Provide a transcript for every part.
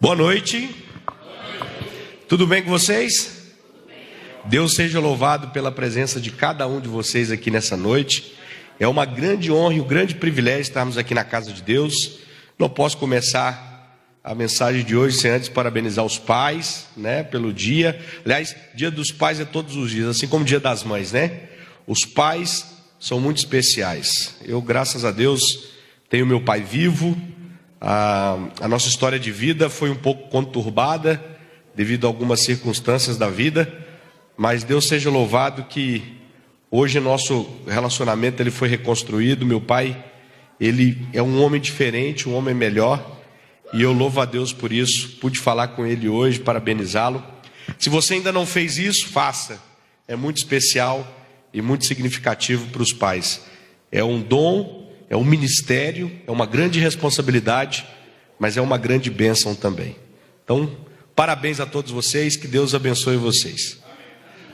Boa noite. Tudo bem com vocês? Deus seja louvado pela presença de cada um de vocês aqui nessa noite. É uma grande honra e um grande privilégio estarmos aqui na casa de Deus. Não posso começar a mensagem de hoje sem antes parabenizar os pais, pelo dia. Aliás, dia dos pais é todos os dias, assim como dia das mães, Os pais são muito especiais. Eu, graças a Deus, tenho meu pai vivo. A nossa história de vida foi um pouco conturbada devido a algumas circunstâncias da vida, mas Deus seja louvado que hoje nosso relacionamento ele foi reconstruído. Meu pai, ele é um homem diferente, um homem melhor, e eu louvo a Deus por isso. Pude falar com ele hoje, parabenizá-lo. Se você ainda não fez isso, faça. É muito especial e muito significativo para os pais. É um dom, é um ministério, é uma grande responsabilidade, mas é uma grande bênção também. Então, parabéns a todos vocês, que Deus abençoe vocês.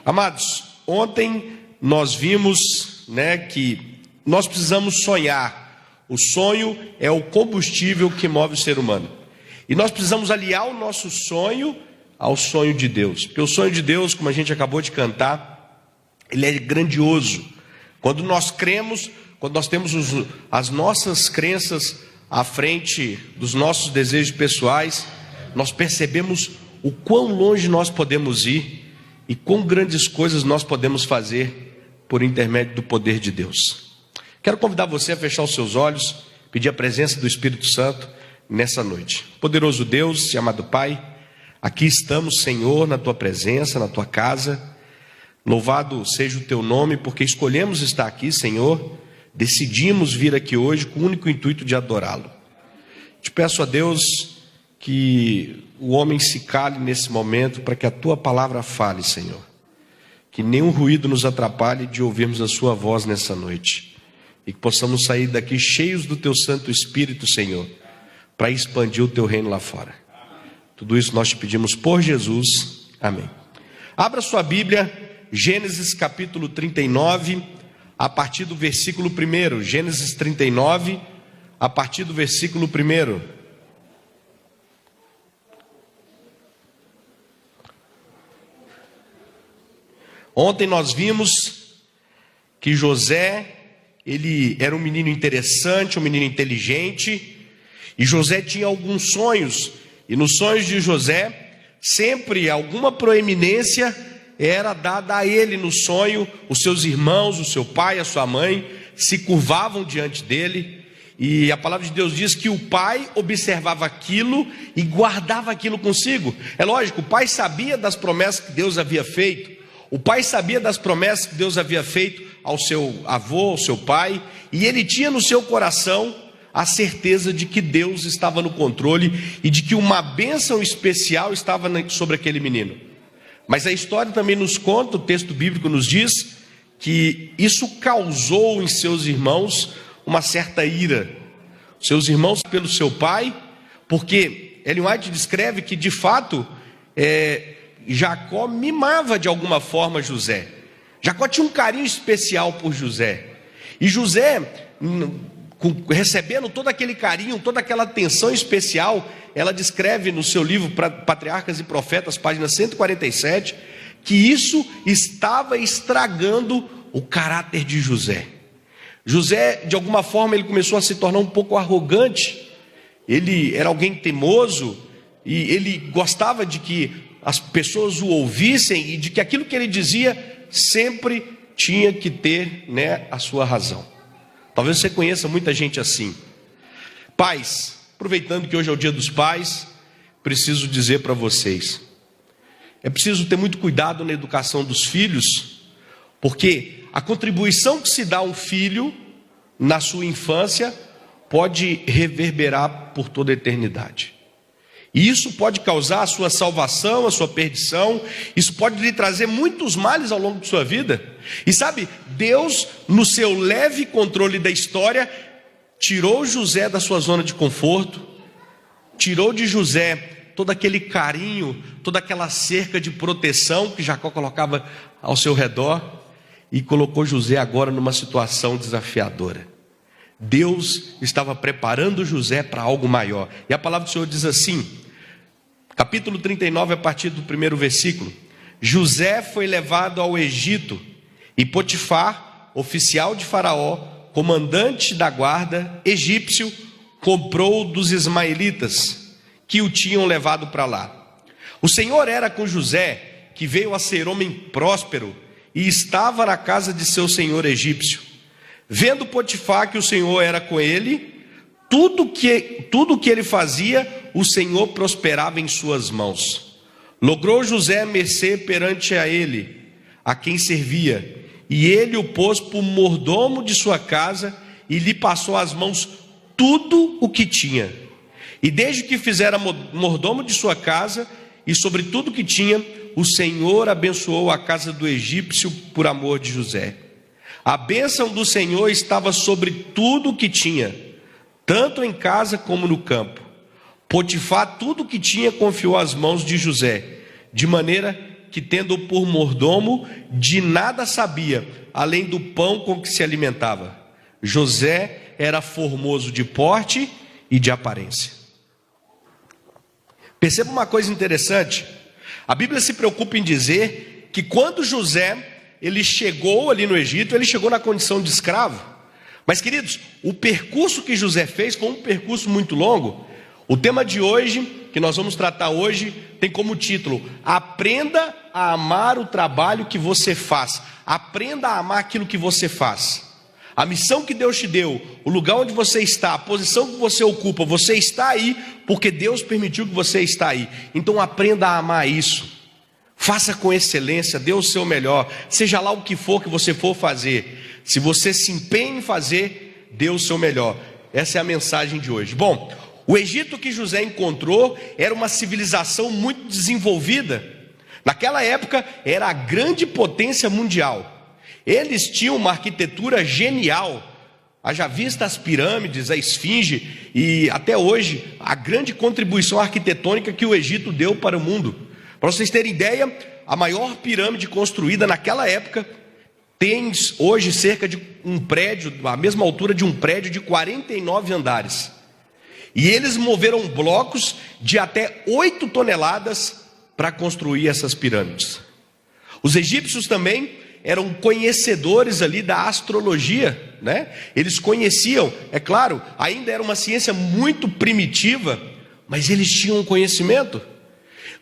Amados, ontem nós vimos que nós precisamos sonhar. O sonho é o combustível que move o ser humano. E nós precisamos aliar o nosso sonho ao sonho de Deus. Porque o sonho de Deus, como a gente acabou de cantar, ele é grandioso. Quando nós cremos, quando nós temos as nossas crenças à frente dos nossos desejos pessoais, nós percebemos o quão longe nós podemos ir e quão grandes coisas nós podemos fazer por intermédio do poder de Deus. Quero convidar você a fechar os seus olhos, pedir a presença do Espírito Santo nessa noite. Poderoso Deus e amado Pai, aqui estamos, Senhor, na Tua presença, na Tua casa. Louvado seja o Teu nome, porque escolhemos estar aqui, Senhor. Decidimos vir aqui hoje com o único intuito de adorá-lo. Te peço a Deus que o homem se cale nesse momento para que a Tua palavra fale, Senhor. Que nenhum ruído nos atrapalhe de ouvirmos a Sua voz nessa noite. E que possamos sair daqui cheios do Teu Santo Espírito, Senhor, para expandir o Teu reino lá fora. Tudo isso nós te pedimos por Jesus. Amém. Abra sua Bíblia, Gênesis capítulo 39, a partir do versículo 1. Gênesis 39, a partir do versículo 1. Ontem nós vimos que José, ele era um menino interessante, um menino inteligente, e José tinha alguns sonhos, e nos sonhos de José, sempre alguma proeminência era dada a ele no sonho. Os seus irmãos, o seu pai, a sua mãe, se curvavam diante dele, e a palavra de Deus diz que o pai observava aquilo e guardava aquilo consigo. É lógico, o pai sabia das promessas que Deus havia feito, o pai sabia das promessas que Deus havia feito ao seu avô, ao seu pai, e ele tinha no seu coração a certeza de que Deus estava no controle e de que uma bênção especial estava sobre aquele menino. Mas a história também nos conta, o texto bíblico nos diz, que isso causou em seus irmãos uma certa ira. Seus irmãos pelo seu pai, porque Ellen White descreve que de fato Jacó mimava de alguma forma José. Jacó tinha um carinho especial por José. E José, recebendo todo aquele carinho, toda aquela atenção especial, ela descreve no seu livro Patriarcas e Profetas, página 147, que isso estava estragando o caráter de José. José, de alguma forma, ele começou a se tornar um pouco arrogante. Ele era alguém teimoso e ele gostava de que as pessoas o ouvissem e de que aquilo que ele dizia sempre tinha que ter a sua razão. Talvez você conheça muita gente assim. Pais, aproveitando que hoje é o dia dos pais, preciso dizer para vocês, é preciso ter muito cuidado na educação dos filhos, porque a contribuição que se dá a um filho na sua infância pode reverberar por toda a eternidade. E isso pode causar a sua salvação, a sua perdição. Isso pode lhe trazer muitos males ao longo de sua vida. E sabe, Deus, no seu leve controle da história, tirou José da sua zona de conforto, tirou de José todo aquele carinho, toda aquela cerca de proteção que Jacó colocava ao seu redor, e colocou José agora numa situação desafiadora. Deus estava preparando José para algo maior. E a palavra do Senhor diz assim: capítulo 39, a partir do primeiro versículo. José foi levado ao Egito, e Potifar, oficial de Faraó, comandante da guarda egípcio, comprou dos ismaelitas que o tinham levado para lá. O Senhor era com José, que veio a ser homem próspero, e estava na casa de seu senhor egípcio. Vendo Potifar que o Senhor era com ele, tudo que ele fazia, o Senhor prosperava em suas mãos. Logrou José mercê perante a ele, a quem servia, e ele o pôs por mordomo de sua casa, e lhe passou às mãos tudo o que tinha. E desde que fizera mordomo de sua casa, e sobre tudo que tinha, o Senhor abençoou a casa do egípcio por amor de José. A bênção do Senhor estava sobre tudo o que tinha, tanto em casa como no campo. Potifar tudo o que tinha confiou às mãos de José, de maneira que, tendo-o por mordomo, de nada sabia, além do pão com que se alimentava. José era formoso de porte e de aparência. Perceba uma coisa interessante. A Bíblia se preocupa em dizer que quando José ele chegou ali no Egito, ele chegou na condição de escravo. Mas, queridos, o percurso que José fez foi um percurso muito longo. O tema de hoje, que nós vamos tratar hoje, tem como título: Aprenda a amar o trabalho que você faz. Aprenda a amar aquilo que você faz. A missão que Deus te deu, o lugar onde você está, a posição que você ocupa, você está aí porque Deus permitiu que você está aí. Então aprenda a amar isso. Faça com excelência, dê o seu melhor, seja lá o que for que você for fazer. Se você se empenha em fazer, dê o seu melhor. Essa é a mensagem de hoje. Bom, o Egito que José encontrou era uma civilização muito desenvolvida. Naquela época era a grande potência mundial. Eles tinham uma arquitetura genial. Haja vista as pirâmides, a esfinge e até hoje a grande contribuição arquitetônica que o Egito deu para o mundo. Para vocês terem ideia, a maior pirâmide construída naquela época tem hoje cerca de um prédio, a mesma altura de um prédio de 49 andares. E eles moveram blocos de até 8 toneladas para construir essas pirâmides. Os egípcios também eram conhecedores ali da astrologia, né? Eles conheciam, é claro, ainda era uma ciência muito primitiva, mas eles tinham um conhecimento.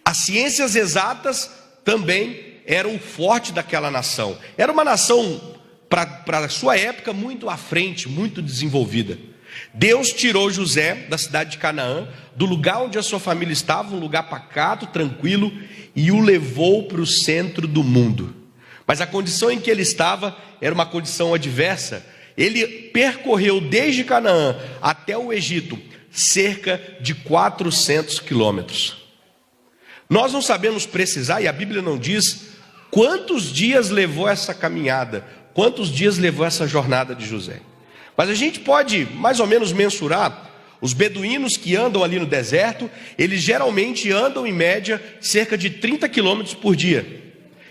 As ciências exatas também eram o forte daquela nação. Era uma nação, para a sua época, muito à frente, muito desenvolvida. Deus tirou José da cidade de Canaã, do lugar onde a sua família estava, um lugar pacato, tranquilo, e o levou para o centro do mundo. Mas a condição em que ele estava era uma condição adversa. Ele percorreu desde Canaã até o Egito cerca de 400 quilômetros. Nós não sabemos precisar, e a Bíblia não diz, quantos dias levou essa caminhada, quantos dias levou essa jornada de José. Mas a gente pode mais ou menos mensurar. Os beduínos que andam ali no deserto, eles geralmente andam em média cerca de 30 quilômetros por dia.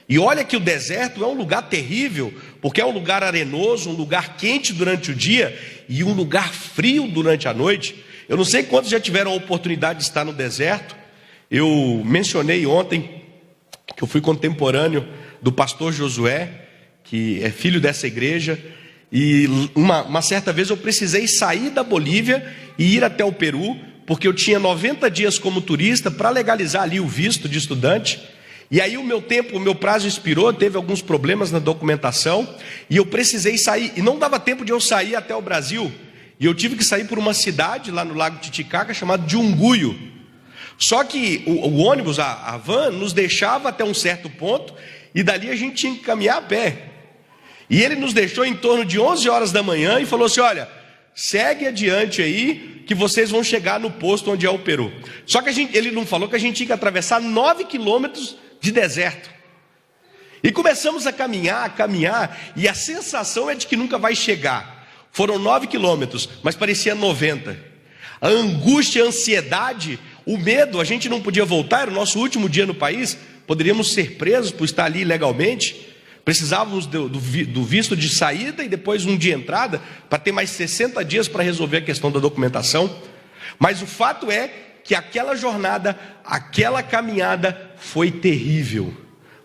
E olha que o deserto é um lugar terrível, porque é um lugar arenoso, um lugar quente durante o dia e um lugar frio durante a noite. Eu não sei quantos já tiveram a oportunidade de estar no deserto. Eu mencionei ontem que eu fui contemporâneo do pastor Josué, que é filho dessa igreja, e uma certa vez eu precisei sair da Bolívia e ir até o Peru, porque eu tinha 90 dias como turista para legalizar ali o visto de estudante. E aí o meu prazo expirou, teve alguns problemas na documentação, e eu precisei sair, e não dava tempo de eu sair até o Brasil, e eu tive que sair por uma cidade lá no Lago Titicaca chamada de Unguio. Só que o ônibus, a van, nos deixava até um certo ponto, e dali a gente tinha que caminhar a pé. E ele nos deixou em torno de 11 horas da manhã e falou assim: olha, segue adiante aí, que vocês vão chegar no posto onde é o Peru. Só que ele não falou que a gente tinha que atravessar 9 quilômetros de deserto. E começamos a caminhar, e a sensação é de que nunca vai chegar. Foram 9 quilômetros, mas parecia 90. A angústia, a ansiedade, o medo, a gente não podia voltar, era o nosso último dia no país, poderíamos ser presos por estar ali ilegalmente, precisávamos do visto de saída e depois um de entrada, para ter mais 60 dias para resolver a questão da documentação. Mas o fato é que aquela jornada, aquela caminhada foi terrível.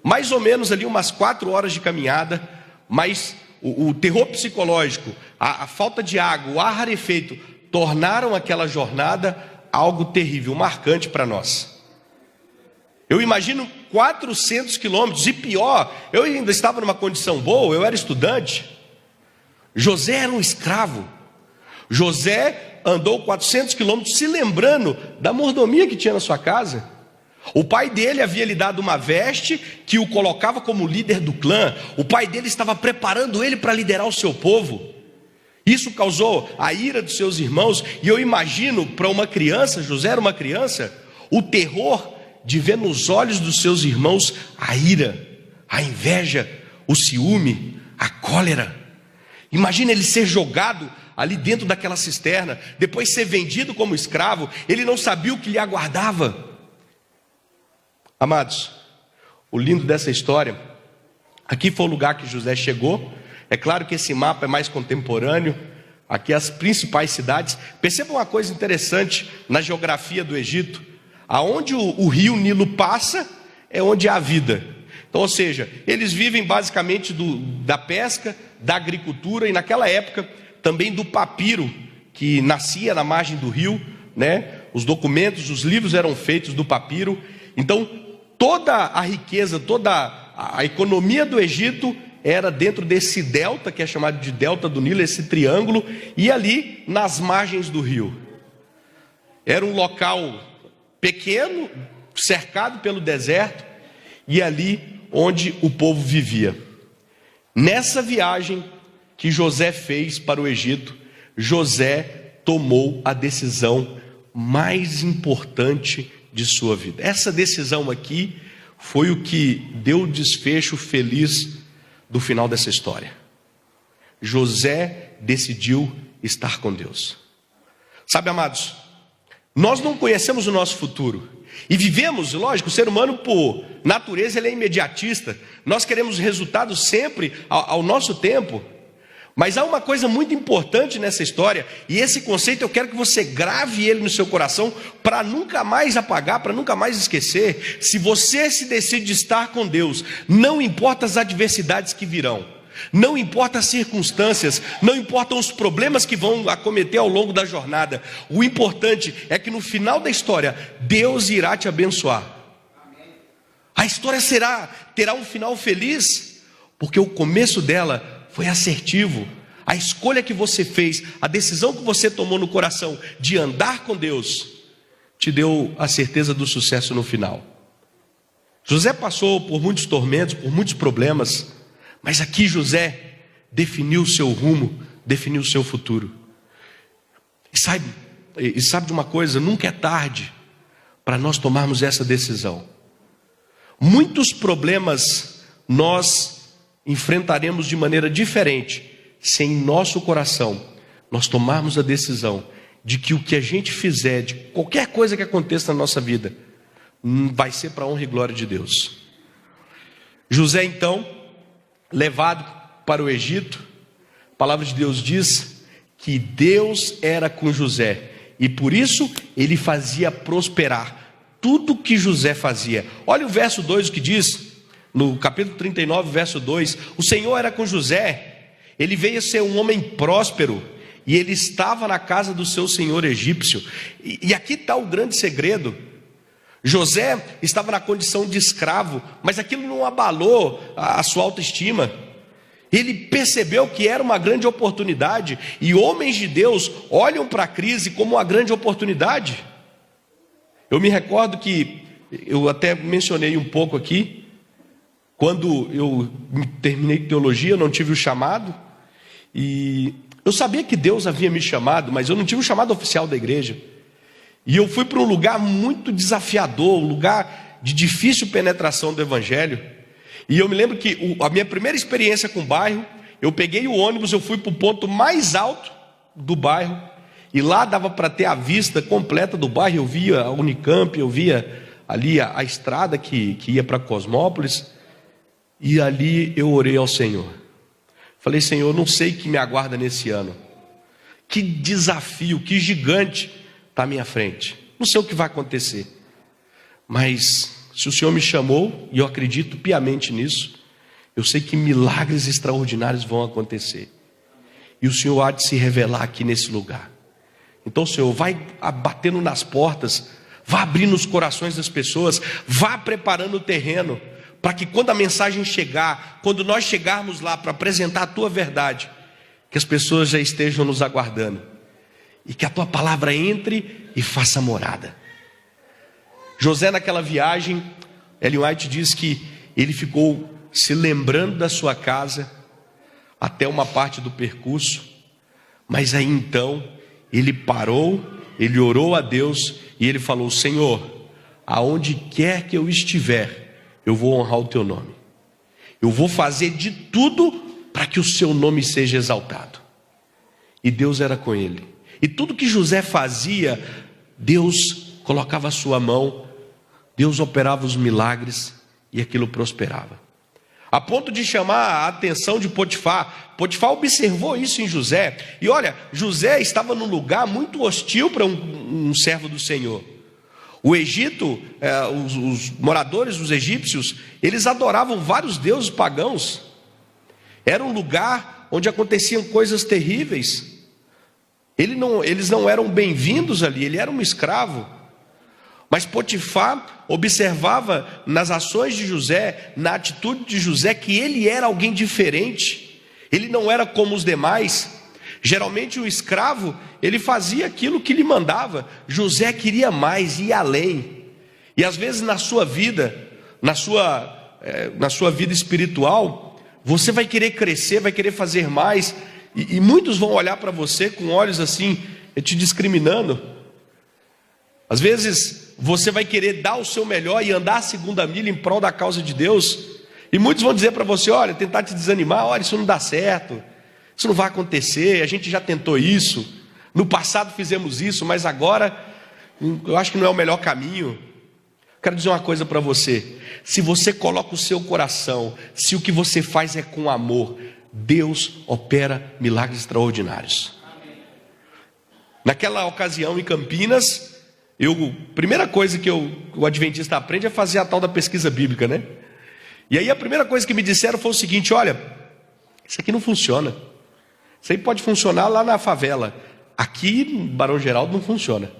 Mais ou menos ali umas 4 horas de caminhada, mas o terror psicológico, a falta de água, o ar rarefeito, tornaram aquela jornada algo terrível, marcante para nós. Eu imagino 400 quilômetros, e pior, eu ainda estava numa condição boa, eu era estudante. José era um escravo. José andou 400 quilômetros se lembrando da mordomia que tinha na sua casa. O pai dele havia lhe dado uma veste que o colocava como líder do clã. O pai dele estava preparando ele para liderar o seu povo. Isso causou a ira dos seus irmãos. E eu imagino para uma criança, José era uma criança, o terror de ver nos olhos dos seus irmãos a ira, a inveja, o ciúme, a cólera. Imagina ele ser jogado ali dentro daquela cisterna, depois ser vendido como escravo. Ele não sabia o que lhe aguardava. Amados, o lindo dessa história, aqui foi o lugar que José chegou. É claro que esse mapa é mais contemporâneo. Aqui as principais cidades. Perceba uma coisa interessante na geografia do Egito. Aonde o rio Nilo passa é onde há vida. Então, ou seja, eles vivem basicamente da pesca, da agricultura e naquela época também do papiro que nascia na margem do rio, né? Os documentos, os livros eram feitos do papiro. Então, toda a riqueza, toda a economia do Egito era dentro desse delta, que é chamado de delta do Nilo, esse triângulo, e ali nas margens do rio. Era um local pequeno, cercado pelo deserto, e ali onde o povo vivia. Nessa viagem que José fez para o Egito, José tomou a decisão mais importante de sua vida. Essa decisão aqui foi o que deu o desfecho feliz do final dessa história. José decidiu estar com Deus. Sabe, amados, nós não conhecemos o nosso futuro. E vivemos, lógico, o ser humano por natureza ele é imediatista. Nós queremos resultados sempre ao nosso tempo. Mas há uma coisa muito importante nessa história, e esse conceito eu quero que você grave ele no seu coração, para nunca mais apagar, para nunca mais esquecer. Se você se decide estar com Deus, não importa as adversidades que virão, não importa as circunstâncias, não importam os problemas que vão acometer ao longo da jornada, o importante é que no final da história, Deus irá te abençoar. A história terá um final feliz, porque o começo dela foi assertivo. A escolha que você fez, a decisão que você tomou no coração de andar com Deus, te deu a certeza do sucesso no final. José passou por muitos tormentos, por muitos problemas, mas aqui José definiu o seu rumo, definiu o seu futuro. E sabe de uma coisa, nunca é tarde para nós tomarmos essa decisão. Muitos problemas nós enfrentaremos de maneira diferente se em nosso coração nós tomarmos a decisão de que o que a gente fizer, de qualquer coisa que aconteça na nossa vida, vai ser para a honra e glória de Deus. José então, levado para o Egito, a palavra de Deus diz que Deus era com José, e por isso ele fazia prosperar tudo que José fazia. Olha o verso 2 o que diz. No capítulo 39, verso 2, o Senhor era com José, ele veio a ser um homem próspero, e ele estava na casa do seu senhor egípcio. E aqui está o grande segredo. José estava na condição de escravo, mas aquilo não abalou a sua autoestima. Ele percebeu que era uma grande oportunidade, e homens de Deus olham para a crise como uma grande oportunidade. Eu me recordo que, eu até mencionei um pouco aqui, quando eu terminei teologia, eu não tive o chamado, e eu sabia que Deus havia me chamado, mas eu não tive o chamado oficial da igreja. E eu fui para um lugar muito desafiador, um lugar de difícil penetração do evangelho. E eu me lembro que a minha primeira experiência com o bairro, eu peguei o ônibus, eu fui para o ponto mais alto do bairro, e lá dava para ter a vista completa do bairro. Eu via a Unicamp, eu via ali a estrada que ia para Cosmópolis. E ali eu orei ao Senhor. Falei, Senhor, não sei o que me aguarda nesse ano. Que desafio, que gigante está à minha frente. Não sei o que vai acontecer, mas se o Senhor me chamou, e eu acredito piamente nisso, eu sei que milagres extraordinários vão acontecer. E o Senhor há de se revelar aqui nesse lugar. Então, Senhor, vai batendo nas portas, vá abrindo os corações das pessoas, vá preparando o terreno, para que quando a mensagem chegar, quando nós chegarmos lá para apresentar a Tua verdade, que as pessoas já estejam nos aguardando. E que a Tua palavra entre e faça morada. José, naquela viagem, Ellen White diz que ele ficou se lembrando da sua casa até uma parte do percurso, mas aí então ele parou, ele orou a Deus e ele falou: Senhor, aonde quer que eu estiver, eu vou honrar o Teu nome, eu vou fazer de tudo para que o Seu nome seja exaltado. E Deus era com ele, e tudo que José fazia, Deus colocava a sua mão, Deus operava os milagres e aquilo prosperava, a ponto de chamar a atenção de Potifar. Potifar observou isso em José, e olha, José estava num lugar muito hostil para um servo do Senhor. O Egito, os moradores, os egípcios, eles adoravam vários deuses pagãos. Era um lugar onde aconteciam coisas terríveis. Eles não eram bem-vindos ali, ele era um escravo. Mas Potifar observava nas ações de José, na atitude de José, que ele era alguém diferente. Ele não era como os demais. Geralmente o escravo, ele fazia aquilo que lhe mandava. José queria mais, ia além. E às vezes na sua vida, na sua vida espiritual, você vai querer crescer, vai querer fazer mais. E muitos vão olhar para você com olhos assim, te discriminando. Às vezes você vai querer dar o seu melhor e andar a segunda milha em prol da causa de Deus. E muitos vão dizer para você, olha, tentar te desanimar, olha, isso não dá certo, isso não vai acontecer, a gente já tentou isso, no passado fizemos isso, mas agora eu acho que não é o melhor caminho. Quero dizer uma coisa para você: se você coloca o seu coração, se o que você faz é com amor, Deus opera milagres extraordinários. Naquela ocasião em Campinas, primeira coisa que o adventista aprende é fazer a tal da pesquisa bíblica, né? E aí a primeira coisa que me disseram foi o seguinte: olha, isso aqui não funciona. Isso aí pode funcionar lá na favela, aqui no Barão Geraldo não funciona.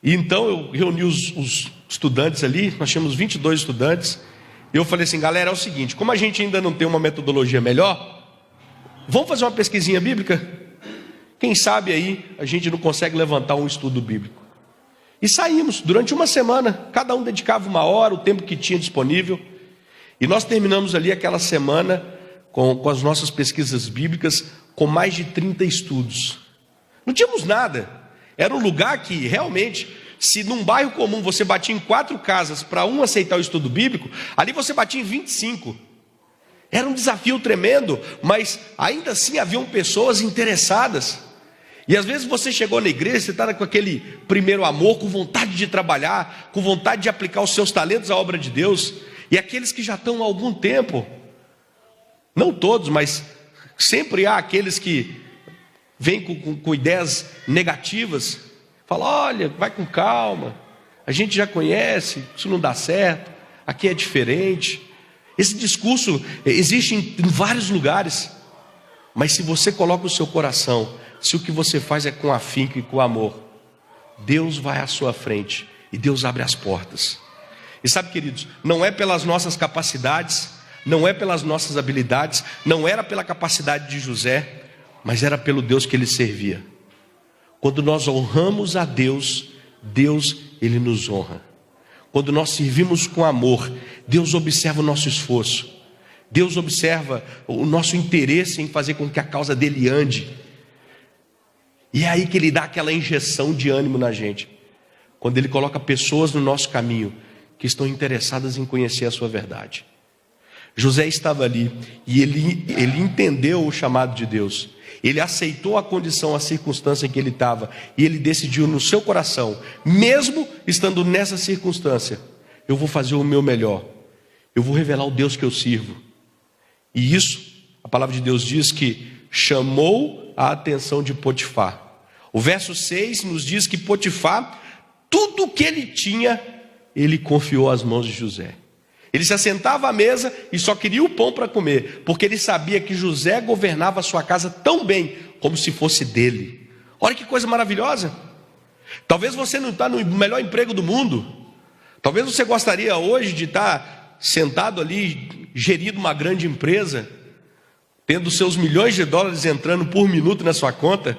E então eu reuni os estudantes ali, nós tínhamos 22 estudantes, e eu falei assim: galera, é o seguinte, como a gente ainda não tem uma metodologia melhor, vamos fazer uma pesquisinha bíblica? Quem sabe aí a gente não consegue levantar um estudo bíblico. E saímos durante uma semana, cada um dedicava uma hora, o tempo que tinha disponível. E nós terminamos ali aquela semana com as nossas pesquisas bíblicas, com mais de 30 estudos. Não tínhamos nada. Era um lugar que realmente, se num bairro comum você batia em 4 casas para um aceitar o estudo bíblico, ali você batia em 25. Era um desafio tremendo, mas ainda assim haviam pessoas interessadas. E às vezes você chegou na igreja, você está com aquele primeiro amor, com vontade de trabalhar, com vontade de aplicar os seus talentos à obra de Deus. E aqueles que já estão há algum tempo, não todos, mas sempre há aqueles que vêm com ideias negativas, falam: olha, vai com calma, a gente já conhece, isso não dá certo, aqui é diferente. Esse discurso existe em vários lugares, mas se você coloca o seu coração, se o que você faz é com afinco e com amor, Deus vai à sua frente e Deus abre as portas. E sabe, queridos, não é pelas nossas capacidades, não é pelas nossas habilidades, não era pela capacidade de José, mas era pelo Deus que ele servia. Quando nós honramos a Deus, Deus, ele nos honra. Quando nós servimos com amor, Deus observa o nosso esforço, Deus observa o nosso interesse em fazer com que a causa dele ande. E é aí que ele dá aquela injeção de ânimo na gente, quando ele coloca pessoas no nosso caminho que estão interessadas em conhecer a sua verdade. José estava ali e ele entendeu o chamado de Deus. Ele aceitou a condição, a circunstância em que ele estava, e ele decidiu no seu coração, mesmo estando nessa circunstância, eu vou fazer o meu melhor, eu vou revelar o Deus que eu sirvo. E isso, a palavra de Deus diz que chamou a atenção de Potifar. O verso 6 nos diz que Potifar Tudo que ele tinha, ele confiou às mãos de José. Ele se assentava à mesa e só queria o pão para comer, porque ele sabia que José governava a sua casa tão bem, como se fosse dele. Olha que coisa maravilhosa. Talvez você não está no melhor emprego do mundo. Talvez você gostaria hoje de estar sentado ali, gerindo uma grande empresa, tendo seus milhões de dólares entrando por minuto na sua conta.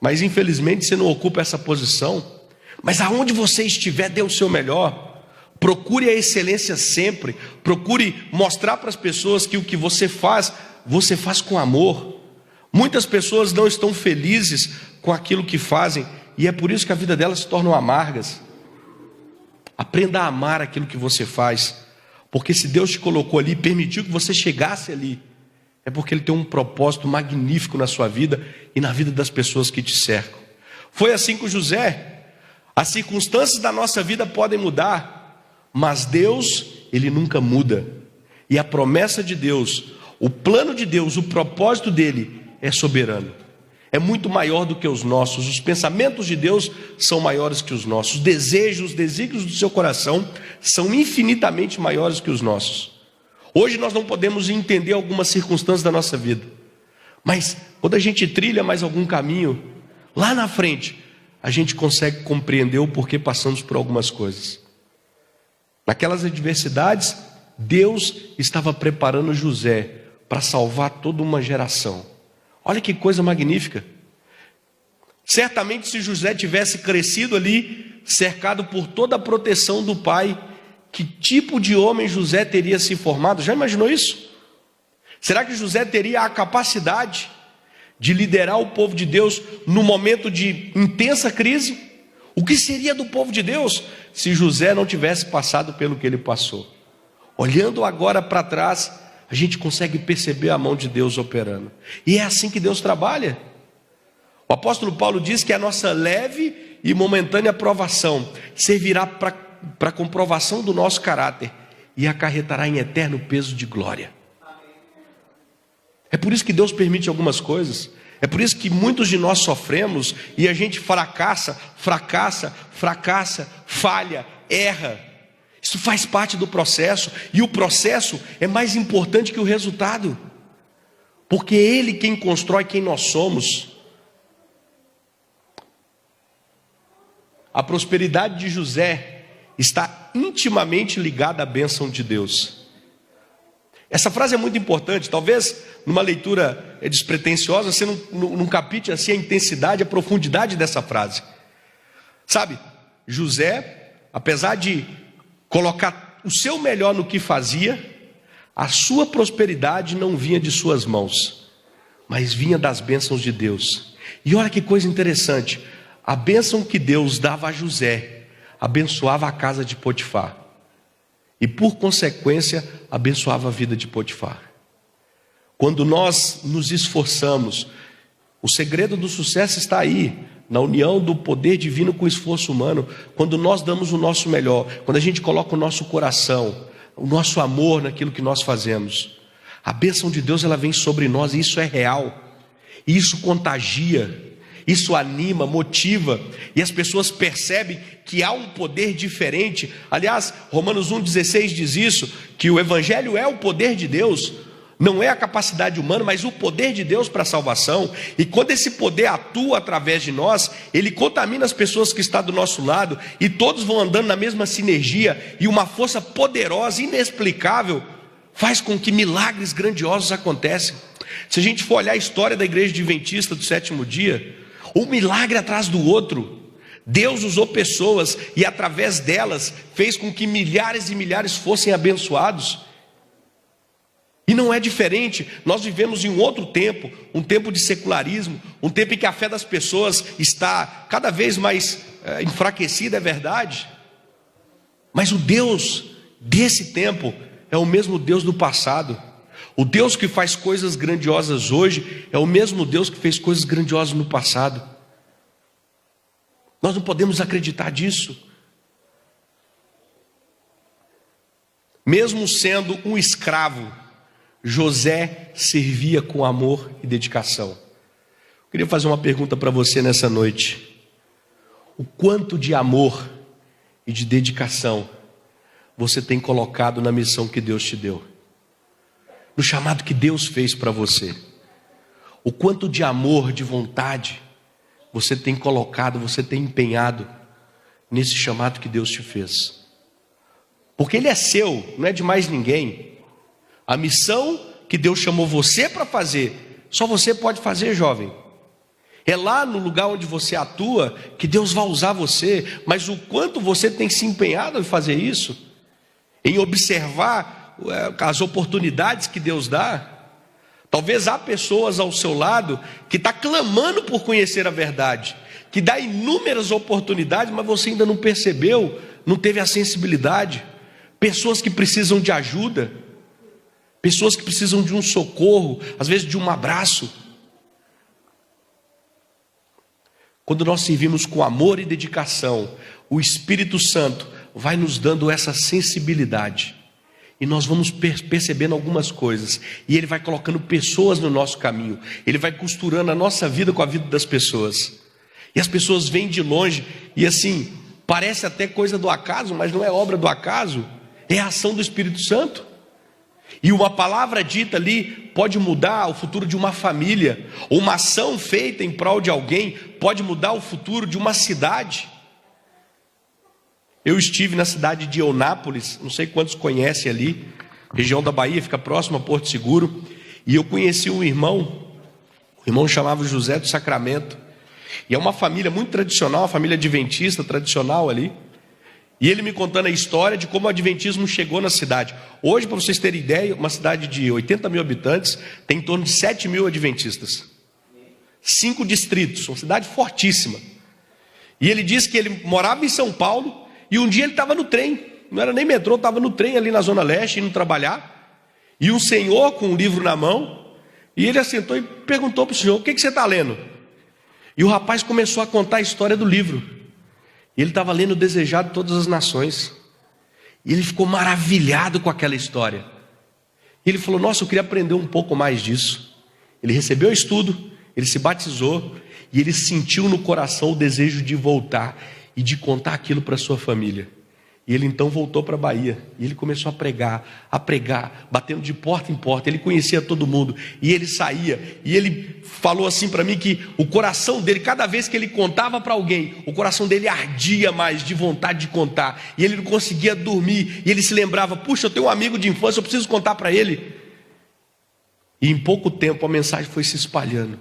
Mas infelizmente você não ocupa essa posição. Mas aonde você estiver, dê o seu melhor. Procure a excelência sempre. Procure mostrar para as pessoas que o que você faz com amor. Muitas pessoas não estão felizes com aquilo que fazem, e é por isso que a vida delas se tornam amargas. Aprenda a amar aquilo que você faz, porque se Deus te colocou ali, permitiu que você chegasse ali, é porque Ele tem um propósito magnífico na sua vida e na vida das pessoas que te cercam. Foi assim com José. As circunstâncias da nossa vida podem mudar, mas Deus, Ele nunca muda. E a promessa de Deus, o plano de Deus, o propósito dEle é soberano. É muito maior do que os nossos. Os pensamentos de Deus são maiores que os nossos. Os desejos, os desígnios do seu coração são infinitamente maiores que os nossos. Hoje nós não podemos entender algumas circunstâncias da nossa vida, mas quando a gente trilha mais algum caminho, lá na frente, a gente consegue compreender o porquê passamos por algumas coisas. Naquelas adversidades, Deus estava preparando José para salvar toda uma geração. Olha que coisa magnífica. Certamente se José tivesse crescido ali, cercado por toda a proteção do pai, que tipo de homem José teria se formado? Já imaginou isso? Será que José teria a capacidade de liderar o povo de Deus no momento de intensa crise? O que seria do povo de Deus se José não tivesse passado pelo que ele passou? Olhando agora para trás, a gente consegue perceber a mão de Deus operando. E é assim que Deus trabalha. O apóstolo Paulo diz que a nossa leve e momentânea provação servirá para a comprovação do nosso caráter e acarretará em eterno peso de glória. É por isso que Deus permite algumas coisas. É por isso que muitos de nós sofremos e a gente fracassa, falha, erra. Isso faz parte do processo, e o processo é mais importante que o resultado, porque é Ele quem constrói quem nós somos. A prosperidade de José está intimamente ligada à bênção de Deus. Essa frase é muito importante. Talvez numa leitura despretensiosa você não capite assim a intensidade, a profundidade dessa frase. Sabe, José, apesar de colocar o seu melhor no que fazia, a sua prosperidade não vinha de suas mãos, mas vinha das bênçãos de Deus. E olha que coisa interessante, a bênção que Deus dava a José abençoava a casa de Potifar, e por consequência abençoava a vida de Potifar. Quando nós nos esforçamos, o segredo do sucesso está aí, na união do poder divino com o esforço humano. Quando nós damos o nosso melhor, quando a gente coloca o nosso coração, o nosso amor naquilo que nós fazemos, a bênção de Deus ela vem sobre nós, e isso é real, e isso contagia, isso anima, motiva, e as pessoas percebem que há um poder diferente. Aliás, Romanos 1,16 diz isso, que o Evangelho é o poder de Deus, não é a capacidade humana, mas o poder de Deus para a salvação. E quando esse poder atua através de nós, ele contamina as pessoas que estão do nosso lado, e todos vão andando na mesma sinergia, e uma força poderosa, inexplicável, faz com que milagres grandiosos aconteçam. Se a gente for olhar a história da igreja adventista do sétimo dia, um milagre atrás do outro, Deus usou pessoas, e através delas fez com que milhares e milhares fossem abençoados. E não é diferente, nós vivemos em um outro tempo, um tempo de secularismo, um tempo em que a fé das pessoas está cada vez mais enfraquecida, é verdade. Mas o Deus desse tempo é o mesmo Deus do passado. O Deus que faz coisas grandiosas hoje é o mesmo Deus que fez coisas grandiosas no passado. Nós não podemos acreditar disso. Mesmo sendo um escravo, José servia com amor e dedicação. Eu queria fazer uma pergunta para você nessa noite. o quanto de amor e de dedicação você tem colocado na missão que Deus te deu, no chamado que Deus fez para você. O quanto de amor, de vontade você tem colocado, você tem empenhado nesse chamado que Deus te fez. Porque ele é seu, não é de mais ninguém. A missão que Deus chamou você para fazer, só você pode fazer, jovem. É lá no lugar onde você atua que Deus vai usar você. Mas o quanto você tem se empenhado em fazer isso, em observar as oportunidades que Deus dá. Talvez há pessoas ao seu lado que está clamando por conhecer a verdade, que dá inúmeras oportunidades, mas você ainda não percebeu, não teve a sensibilidade. Pessoas que precisam de ajuda, pessoas que precisam de um socorro, às vezes de um abraço. Quando nós servimos com amor e dedicação, o Espírito Santo vai nos dando essa sensibilidade. E nós vamos percebendo algumas coisas. E Ele vai colocando pessoas no nosso caminho. Ele vai costurando a nossa vida com a vida das pessoas. E as pessoas vêm de longe. E assim, parece até coisa do acaso, mas não é obra do acaso. É a ação do Espírito Santo. E uma palavra dita ali pode mudar o futuro de uma família. Ou uma ação feita em prol de alguém pode mudar o futuro de uma cidade. Eu estive na cidade de Eunápolis, não sei quantos conhecem ali, região da Bahia, fica próximo a Porto Seguro, e eu conheci um irmão, o irmão chamava José do Sacramento, e é uma família muito tradicional, uma família adventista tradicional ali, e ele me contando a história de como o adventismo chegou na cidade. Hoje, para vocês terem ideia, uma cidade de 80 mil habitantes, tem em torno de 7 mil adventistas, 5 distritos, uma cidade fortíssima. E ele disse que ele morava em São Paulo, e um dia ele estava no trem, não era nem metrô, estava no trem ali na Zona Leste, indo trabalhar. E um senhor com um livro na mão, e ele assentou e perguntou para o senhor: o que você está lendo? E o rapaz começou a contar a história do livro. E ele estava lendo o Desejado de Todas as Nações. E ele ficou maravilhado com aquela história. E ele falou: nossa, eu queria aprender um pouco mais disso. Ele recebeu o estudo, ele se batizou, e ele sentiu no coração o desejo de voltar e de contar aquilo para sua família. E ele então voltou para a Bahia, e ele começou a pregar, batendo de porta em porta. Ele conhecia todo mundo, e ele saía, e ele falou assim para mim que o coração dele, cada vez que ele contava para alguém, o coração dele ardia mais de vontade de contar, e ele não conseguia dormir, e ele se lembrava: puxa, eu tenho um amigo de infância, eu preciso contar para ele. E em pouco tempo a mensagem foi se espalhando,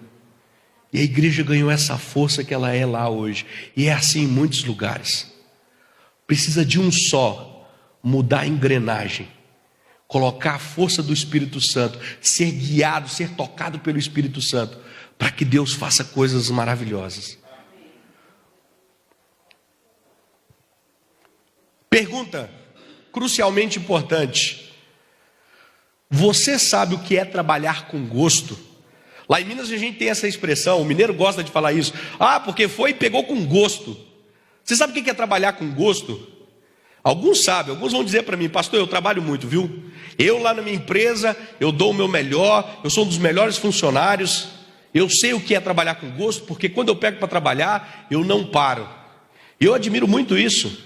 e a igreja ganhou essa força que ela é lá hoje. E é assim em muitos lugares. Precisa de um só mudar a engrenagem, colocar a força do Espírito Santo, ser guiado, ser tocado pelo Espírito Santo, para que Deus faça coisas maravilhosas. Pergunta crucialmente importante: você sabe o que é trabalhar com gosto? Lá em Minas a gente tem essa expressão, o mineiro gosta de falar isso: ah, porque foi e pegou com gosto. Você sabe o que é trabalhar com gosto? Alguns sabem, alguns vão dizer para mim: pastor, eu trabalho muito, viu? Eu lá na minha empresa, eu dou o meu melhor, eu sou um dos melhores funcionários, eu sei o que é trabalhar com gosto, porque quando eu pego para trabalhar, eu não paro. E eu admiro muito isso.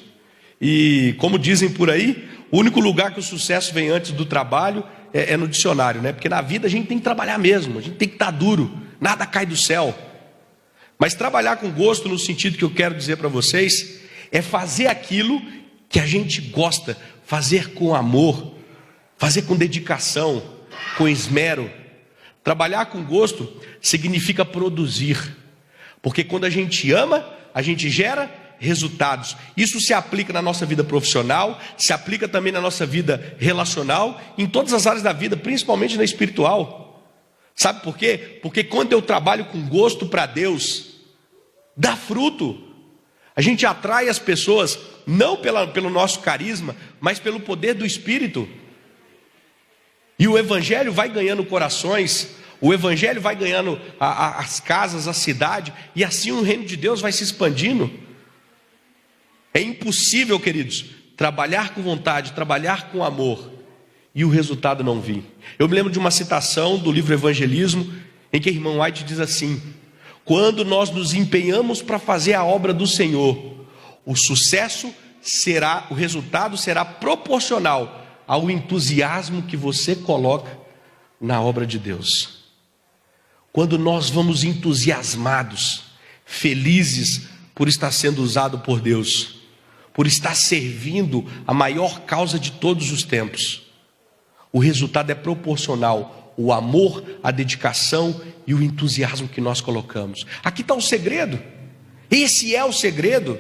E como dizem por aí, o único lugar que o sucesso vem antes do trabalho é no dicionário, né? Porque na vida a gente tem que trabalhar mesmo, a gente tem que estar duro, nada cai do céu. Mas trabalhar com gosto, no sentido que eu quero dizer para vocês, é fazer aquilo que a gente gosta, fazer com amor, fazer com dedicação, com esmero. Trabalhar com gosto significa produzir, porque quando a gente ama, a gente gera resultados. Isso se aplica na nossa vida profissional, se aplica também na nossa vida relacional, em todas as áreas da vida, principalmente na espiritual. Sabe por quê? Porque quando eu trabalho com gosto para Deus, dá fruto. A gente atrai as pessoas não pelo nosso carisma, mas pelo poder do Espírito. E o Evangelho vai ganhando corações, o Evangelho vai ganhando as casas, a cidade, e assim o reino de Deus vai se expandindo. É impossível, queridos, trabalhar com vontade, trabalhar com amor e o resultado não vir. Eu me lembro de uma citação do livro Evangelismo, em que a irmã White diz assim: quando nós nos empenhamos para fazer a obra do Senhor, o resultado será proporcional ao entusiasmo que você coloca na obra de Deus. Quando nós vamos entusiasmados, felizes por estar sendo usado por Deus, por estar servindo a maior causa de todos os tempos, o resultado é proporcional ao amor, a dedicação e o entusiasmo que nós colocamos. Aqui está o segredo. Esse é o segredo.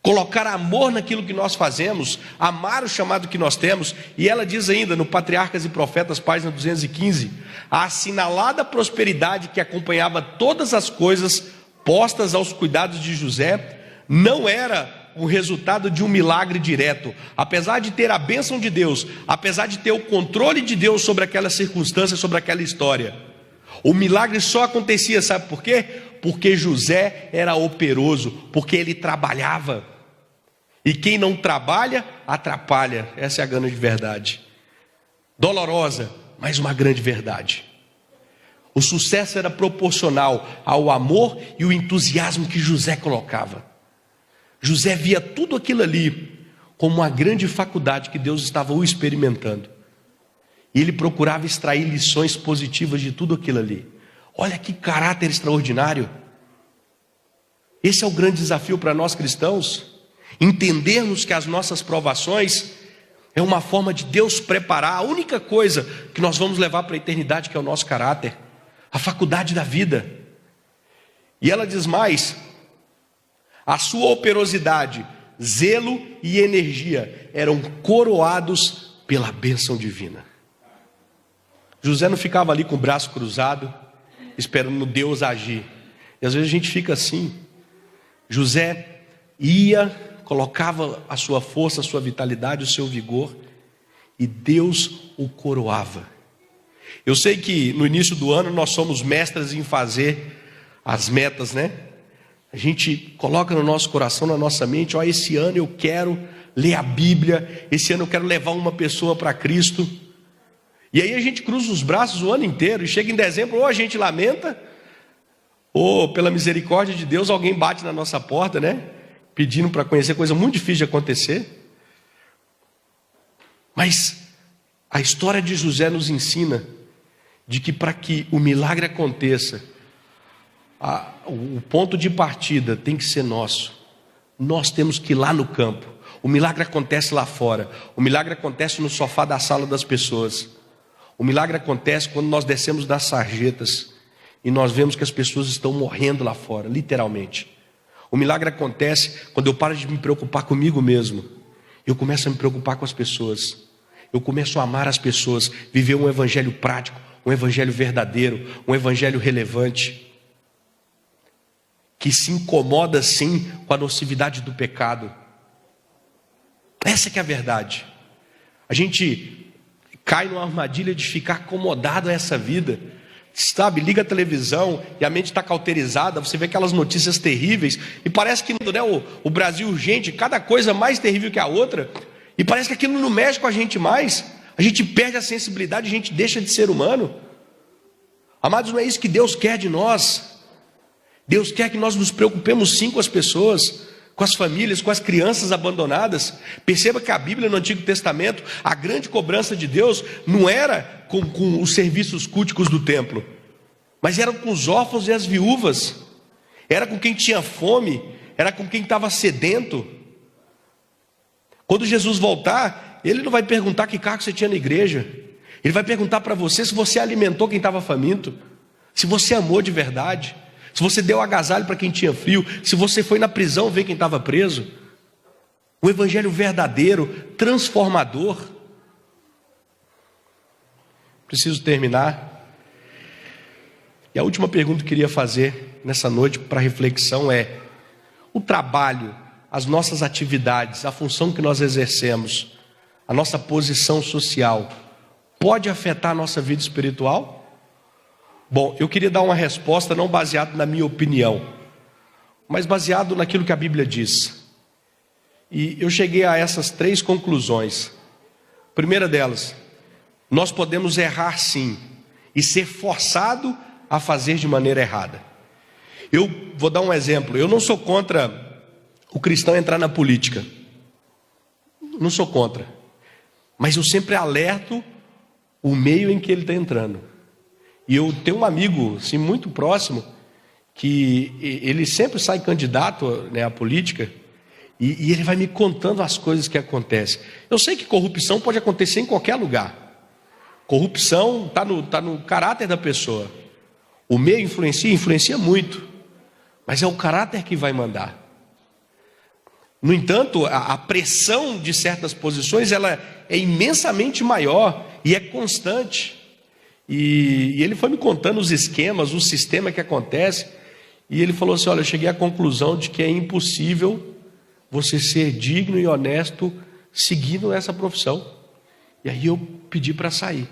Colocar amor naquilo que nós fazemos, amar o chamado que nós temos. E ela diz ainda no Patriarcas e Profetas, página 215, a assinalada prosperidade que acompanhava todas as coisas postas aos cuidados de José não era o resultado de um milagre direto. Apesar de ter a bênção de Deus, apesar de ter o controle de Deus sobre aquela circunstância, sobre aquela história, o milagre só acontecia, sabe por quê? Porque José era operoso, porque ele trabalhava. E quem não trabalha, atrapalha. Essa é a grande verdade. Dolorosa, mas uma grande verdade. O sucesso era proporcional ao amor e o entusiasmo que José colocava. José via tudo aquilo ali como uma grande faculdade que Deus estava o experimentando. E ele procurava extrair lições positivas de tudo aquilo ali. Olha que caráter extraordinário. Esse é o grande desafio para nós cristãos. Entendermos que as nossas provações é uma forma de Deus preparar a única coisa que nós vamos levar para a eternidade, que é o nosso caráter, a faculdade da vida. E ela diz mais: a sua operosidade, zelo e energia eram coroados pela bênção divina. José não ficava ali com o braço cruzado, esperando Deus agir. E às vezes a gente fica assim. José ia, colocava a sua força, a sua vitalidade, o seu vigor, e Deus o coroava. Eu sei que no início do ano nós somos mestres em fazer as metas, né? A gente coloca no nosso coração, na nossa mente: ó, esse ano eu quero ler a Bíblia, esse ano eu quero levar uma pessoa para Cristo. E aí a gente cruza os braços o ano inteiro, e chega em dezembro, ou a gente lamenta, ou pela misericórdia de Deus alguém bate na nossa porta, né? Pedindo para conhecer, coisa muito difícil de acontecer. Mas a história de José nos ensina de que para que o milagre aconteça, o ponto de partida tem que ser nosso. Nós temos que ir lá no campo. O milagre acontece lá fora. O milagre acontece no sofá da sala das pessoas. O milagre acontece quando nós descemos das sarjetas e nós vemos que as pessoas estão morrendo lá fora, literalmente. O milagre acontece quando eu paro de me preocupar comigo mesmo. Eu começo a me preocupar com as pessoas. Eu começo a amar as pessoas, viver um evangelho prático, um evangelho verdadeiro, um evangelho relevante, que se incomoda sim com a nocividade do pecado. Essa que é a verdade. A gente cai numa armadilha de ficar acomodado a essa vida, sabe? Liga a televisão e a mente está cauterizada, você vê aquelas notícias terríveis, e parece que, né, o Brasil urgente, cada coisa mais terrível que a outra, e parece que aquilo não mexe com a gente mais, a gente perde a sensibilidade, a gente deixa de ser humano. Amados, não é isso que Deus quer de nós. Deus quer que nós nos preocupemos sim com as pessoas, com as famílias, com as crianças abandonadas. Perceba que a Bíblia no Antigo Testamento, a grande cobrança de Deus não era com os serviços culticos do templo, mas era com os órfãos e as viúvas, era com quem tinha fome, era com quem estava sedento. Quando Jesus voltar, Ele não vai perguntar que cargo você tinha na igreja, Ele vai perguntar para você se você alimentou quem estava faminto, se você amou de verdade, se você deu agasalho para quem tinha frio, se você foi na prisão ver quem estava preso. O evangelho verdadeiro, transformador. Preciso terminar. E a última pergunta que eu queria fazer nessa noite para reflexão é: o trabalho, as nossas atividades, a função que nós exercemos, a nossa posição social, pode afetar a nossa vida espiritual? Bom, eu queria dar uma resposta não baseada na minha opinião, mas baseado naquilo que a Bíblia diz. E eu cheguei a essas 3 conclusões. Primeira delas: nós podemos errar sim, e ser forçado a fazer de maneira errada. Eu vou dar um exemplo. Eu não sou contra o cristão entrar na política. Não sou contra. Mas eu sempre alerto o meio em que ele está entrando. E eu tenho um amigo, assim, muito próximo, que ele sempre sai candidato, né, à política, e ele vai me contando as coisas que acontecem. Eu sei que corrupção pode acontecer em qualquer lugar. Corrupção está no caráter da pessoa. O meio influencia muito, mas é o caráter que vai mandar. No entanto, a pressão de certas posições, ela é imensamente maior e é constante. E ele foi me contando os esquemas, o sistema que acontece, e ele falou assim: olha, eu cheguei à conclusão de que é impossível você ser digno e honesto seguindo essa profissão. E aí eu pedi para sair,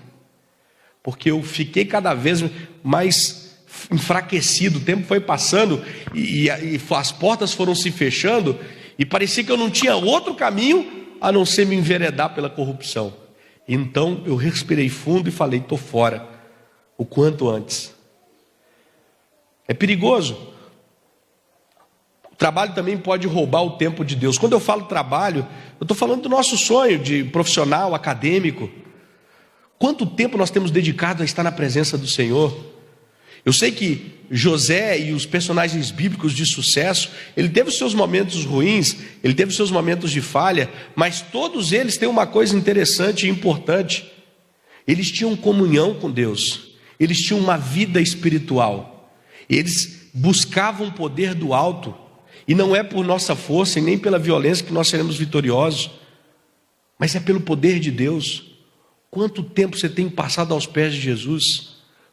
porque eu fiquei cada vez mais enfraquecido. O tempo foi passando e as portas foram se fechando, e parecia que eu não tinha outro caminho a não ser me enveredar pela corrupção. Então eu respirei fundo e falei: estou fora, o quanto antes. É perigoso. O trabalho também pode roubar o tempo de Deus. Quando eu falo trabalho, eu estou falando do nosso sonho de profissional, acadêmico. Quanto tempo nós temos dedicado a estar na presença do Senhor? Eu sei que José e os personagens bíblicos de sucesso, ele teve os seus momentos ruins, ele teve os seus momentos de falha, mas todos eles têm uma coisa interessante e importante: eles tinham comunhão com Deus, eles tinham uma vida espiritual, eles buscavam o poder do alto, e não é por nossa força e nem pela violência que nós seremos vitoriosos, mas é pelo poder de Deus. Quanto tempo você tem passado aos pés de Jesus?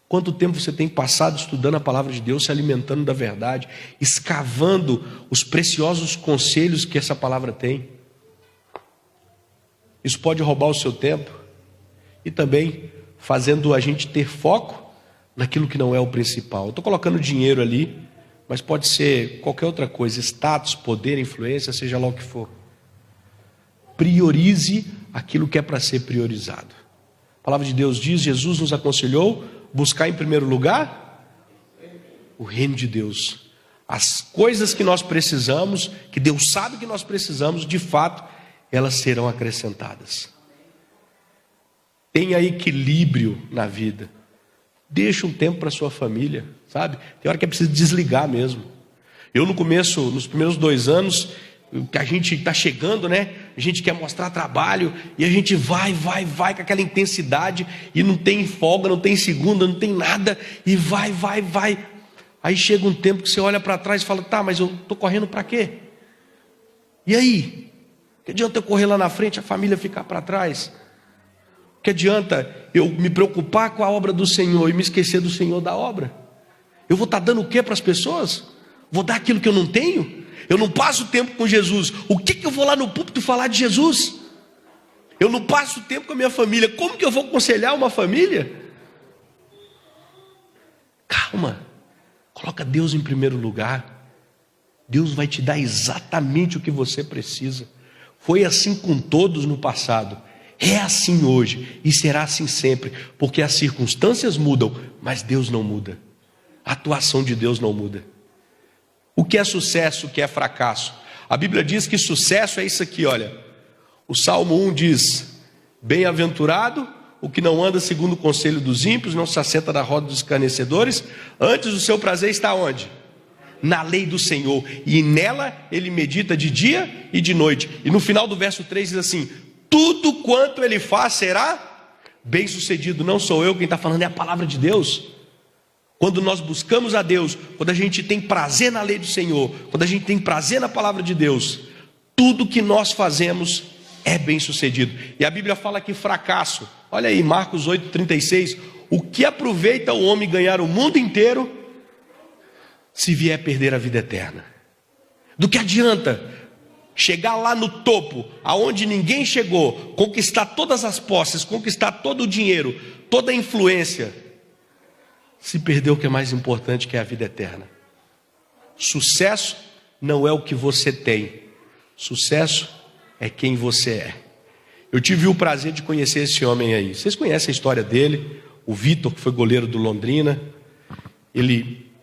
Quanto tempo você tem passado estudando a palavra de Deus, se alimentando da verdade, escavando os preciosos conselhos que essa palavra tem? Isso pode roubar o seu tempo e também fazendo a gente ter foco naquilo que não é o principal. Estou colocando dinheiro ali, mas pode ser qualquer outra coisa: status, poder, influência, seja lá o que for. Priorize aquilo que é para ser priorizado. A palavra de Deus diz, Jesus nos aconselhou: buscar em primeiro lugar o reino de Deus. As coisas que nós precisamos, que Deus sabe que nós precisamos, de fato, elas serão acrescentadas. Tenha equilíbrio na vida. Deixa um tempo para a sua família, sabe? Tem hora que é preciso desligar mesmo. Eu no começo, nos primeiros 2 anos, que a gente está chegando, né? A gente quer mostrar trabalho e a gente vai com aquela intensidade e não tem folga, não tem segunda, não tem nada, e vai. Aí chega um tempo que você olha para trás e fala: tá, mas eu estou correndo para quê? E aí? Que adianta eu correr lá na frente, a família ficar para trás? Que adianta eu me preocupar com a obra do Senhor e me esquecer do Senhor da obra? Eu vou estar dando o que para as pessoas? Vou dar aquilo que eu não tenho? Eu não passo tempo com Jesus. O que eu vou lá no púlpito falar de Jesus? Eu não passo tempo com a minha família. Como que eu vou aconselhar uma família? Calma. Coloca Deus em primeiro lugar. Deus vai te dar exatamente o que você precisa. Foi assim com todos no passado. É assim hoje e será assim sempre. Porque as circunstâncias mudam, mas Deus não muda. A atuação de Deus não muda. O que é sucesso, o que é fracasso? A Bíblia diz que sucesso é isso aqui, olha. O Salmo 1 diz: bem-aventurado o que não anda segundo o conselho dos ímpios, não se assenta na roda dos escarnecedores, antes o seu prazer está onde? Na lei do Senhor, e nela ele medita de dia e de noite. E no final do verso 3 diz assim: tudo quanto ele faz será bem sucedido. Não sou eu quem está falando, é a palavra de Deus. Quando nós buscamos a Deus, quando a gente tem prazer na lei do Senhor, quando a gente tem prazer na palavra de Deus, tudo que nós fazemos é bem sucedido. E a Bíblia fala que fracasso, olha aí, Marcos 8,36, o que aproveita o homem ganhar o mundo inteiro, se vier perder a vida eterna? Do que adianta chegar lá no topo, aonde ninguém chegou, conquistar todas as posses, conquistar todo o dinheiro, toda a influência, se perder o que é mais importante, que é a vida eterna? Sucesso não é o que você tem, sucesso é quem você é. Eu tive o prazer de conhecer esse homem aí. Vocês conhecem a história dele, o Vitor, que foi goleiro do Londrina. Ele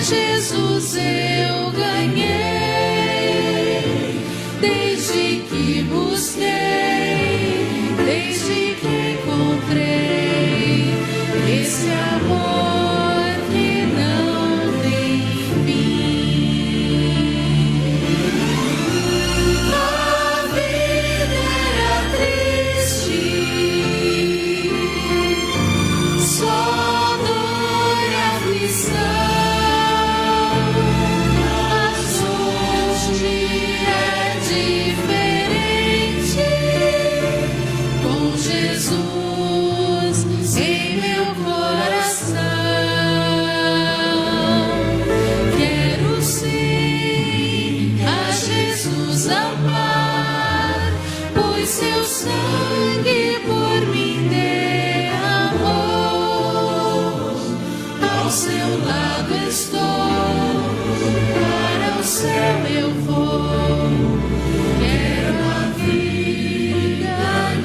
Jesus eu ganhei, desde que busquei, desde que encontrei esse amor que não tem fim. A vida era triste, só dor e aflição. Seu sangue por mim derramou, ao seu lado estou, para o céu eu vou, quero a vida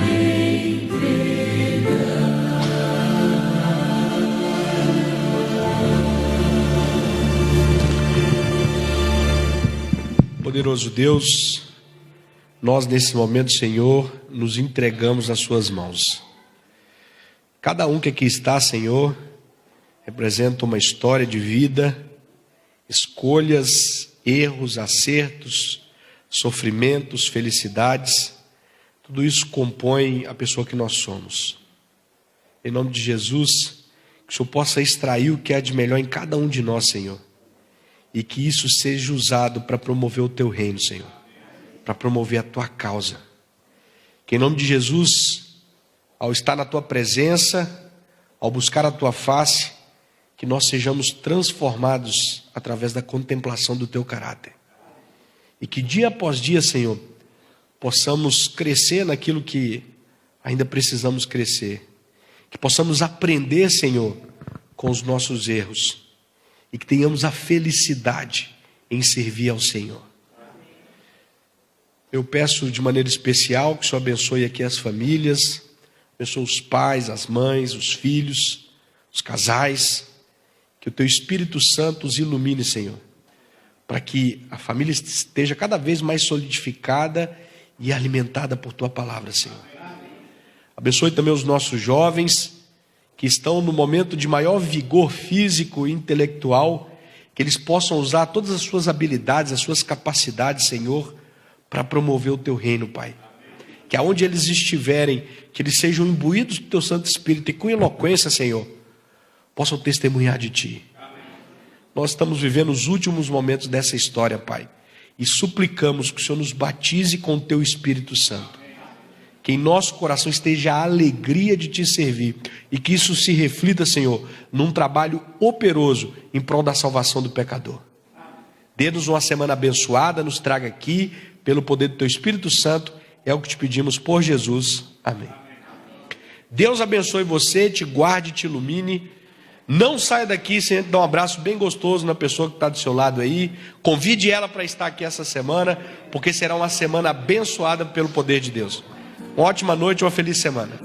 lhe entregar. Poderoso Deus, nós nesse momento, Senhor, nos entregamos nas suas mãos. Cada um que aqui está, Senhor, representa uma história de vida, escolhas, erros, acertos, sofrimentos, felicidades. Tudo isso compõe a pessoa que nós somos. Em nome de Jesus, que o Senhor possa extrair o que há de melhor em cada um de nós, Senhor. E que isso seja usado para promover o teu reino, Senhor. Para promover a tua causa. Que em nome de Jesus, ao estar na tua presença, ao buscar a tua face, que nós sejamos transformados através da contemplação do teu caráter. E que dia após dia, Senhor, possamos crescer naquilo que ainda precisamos crescer. Que possamos aprender, Senhor, com os nossos erros. E que tenhamos a felicidade em servir ao Senhor. Eu peço de maneira especial que o Senhor abençoe aqui as famílias, abençoe os pais, as mães, os filhos, os casais, que o Teu Espírito Santo os ilumine, Senhor, para que a família esteja cada vez mais solidificada e alimentada por Tua palavra, Senhor. Abençoe também os nossos jovens, que estão no momento de maior vigor físico e intelectual, que eles possam usar todas as suas habilidades, as suas capacidades, Senhor, para promover o Teu reino, Pai. Que aonde eles estiverem, que eles sejam imbuídos do Teu Santo Espírito e com eloquência, Senhor, possam testemunhar de Ti. Nós estamos vivendo os últimos momentos dessa história, Pai. E suplicamos que o Senhor nos batize com o Teu Espírito Santo. Que em nosso coração esteja a alegria de Te servir. E que isso se reflita, Senhor, num trabalho operoso em prol da salvação do pecador. Dê-nos uma semana abençoada, nos traga aqui, pelo poder do Teu Espírito Santo, é o que te pedimos por Jesus. Amém. Deus abençoe você, te guarde, te ilumine. Não saia daqui sem dar um abraço bem gostoso na pessoa que está do seu lado aí. Convide ela para estar aqui essa semana, porque será uma semana abençoada pelo poder de Deus. Uma ótima noite, uma feliz semana.